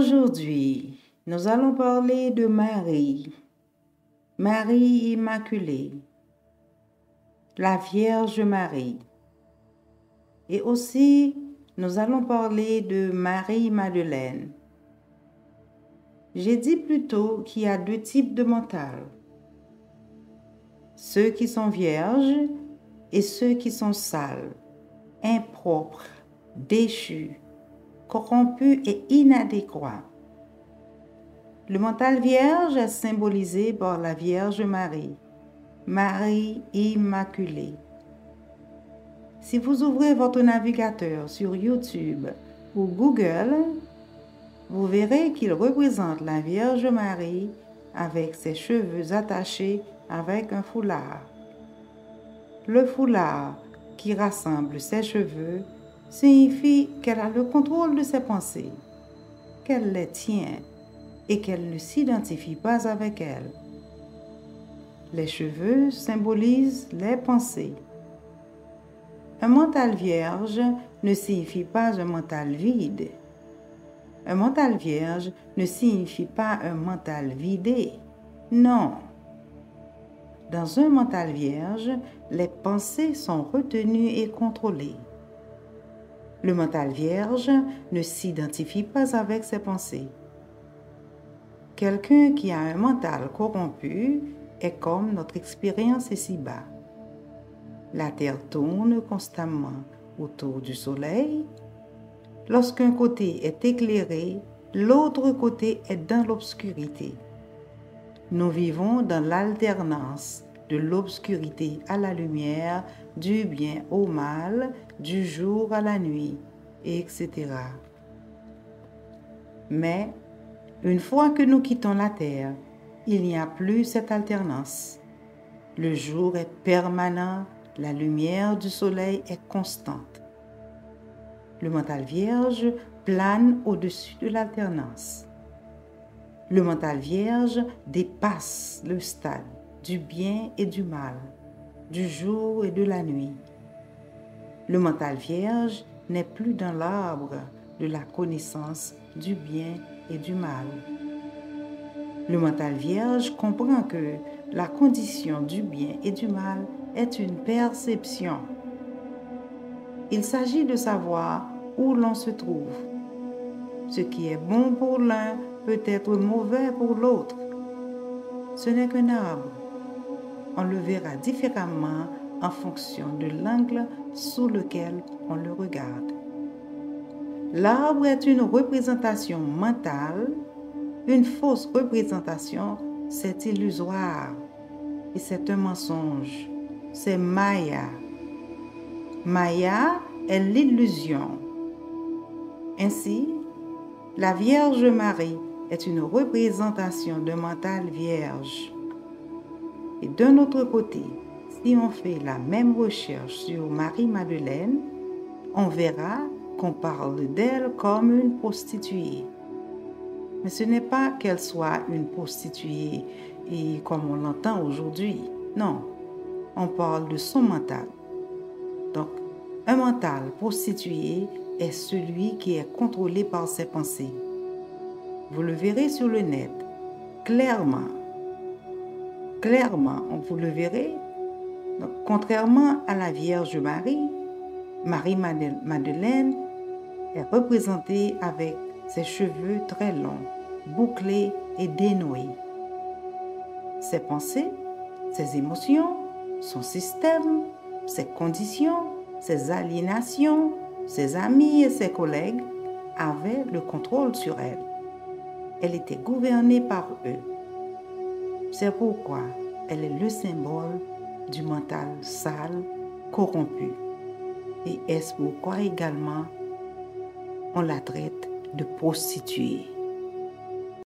Aujourd'hui, nous allons parler de Marie, Marie Immaculée, la Vierge Marie. Et aussi, nous allons parler de Marie-Madeleine. J'ai dit plus tôt qu'il y a deux types de mental. Ceux qui sont vierges et ceux qui sont sales, impropres, déchus, corrompus et inadéquats. Le mental vierge est symbolisé par la Vierge Marie, Marie Immaculée. Si vous ouvrez votre navigateur sur YouTube ou Google, vous verrez qu'il représente la Vierge Marie avec ses cheveux attachés avec un foulard. Le foulard qui rassemble ses cheveux signifie qu'elle a le contrôle de ses pensées, qu'elle les tient et qu'elle ne s'identifie pas avec elles. Les cheveux symbolisent les pensées. Un mental vierge ne signifie pas un mental vide. Un mental vierge ne signifie pas un mental vidé. Non. Dans un mental vierge, les pensées sont retenues et contrôlées. Le mental vierge ne s'identifie pas avec ses pensées. Quelqu'un qui a un mental corrompu est comme notre expérience ici-bas. La Terre tourne constamment autour du Soleil. Lorsqu'un côté est éclairé, l'autre côté est dans l'obscurité. Nous vivons dans l'alternance de l'obscurité à la lumière, du bien au mal, du jour à la nuit, etc. Mais, une fois que nous quittons la Terre, il n'y a plus cette alternance. Le jour est permanent, la lumière du soleil est constante. Le mental vierge plane au-dessus de l'alternance. Le mental vierge dépasse le stade du bien et du mal, du jour et de la nuit. Le mental vierge n'est plus dans l'arbre de la connaissance du bien et du mal. Le mental vierge comprend que la condition du bien et du mal est une perception. Il s'agit de savoir où l'on se trouve. Ce qui est bon pour l'un peut être mauvais pour l'autre. Ce n'est qu'un arbre. On le verra différemment en fonction de l'angle sous lequel on le regarde. L'arbre est une représentation mentale. Une fausse représentation, c'est illusoire et c'est un mensonge. C'est Maya. Maya est l'illusion. Ainsi, la Vierge Marie est une représentation de mental vierge. Et d'un autre côté, si on fait la même recherche sur Marie-Madeleine, on verra qu'on parle d'elle comme une prostituée. Mais ce n'est pas qu'elle soit une prostituée et comme on l'entend aujourd'hui. Non, on parle de son mental. Donc, un mental prostitué est celui qui est contrôlé par ses pensées. Vous le verrez sur le net, clairement. Clairement, vous le verrez. Donc, contrairement à la Vierge Marie, Marie-Madeleine est représentée avec ses cheveux très longs, bouclés et dénoués. Ses pensées, ses émotions, son système, ses conditions, ses aliénations, ses amis et ses collègues avaient le contrôle sur elle. Elle était gouvernée par eux. C'est pourquoi elle est le symbole du mental sale, corrompu. Et est-ce pourquoi également on la traite de prostituée.